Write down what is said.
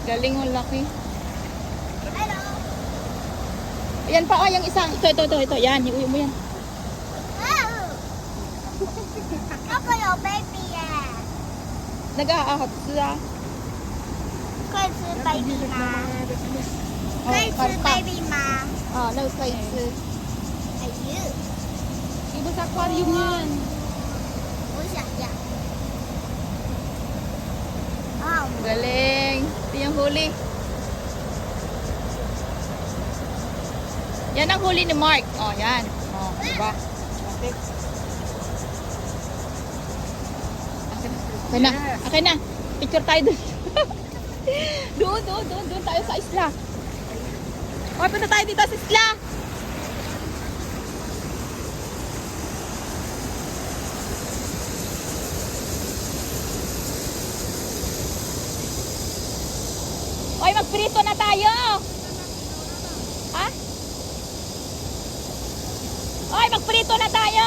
Galing mo, laki. Hello. Ayan pa, yung isang. Ito. Yan, iuwi mo yan. Wow. Ako yung baby yeah. Nag-aahap sila. Cause baby ma. Oh, Cause karpa. baby ma. Oh, no slides. Ayun. Ibo sa aquarium yan. 我想要。啊， Galing. Ito yung huli. Yan ang huli ni Mark. Oh, yan. Oh, diba? Okay. Okay na. Okay na. Picture tayo dun. Doon tayo sa isla. Okay, punta tayo dito sa isla. Oy, magprito na tayo. Ha? Oy, magprito na tayo.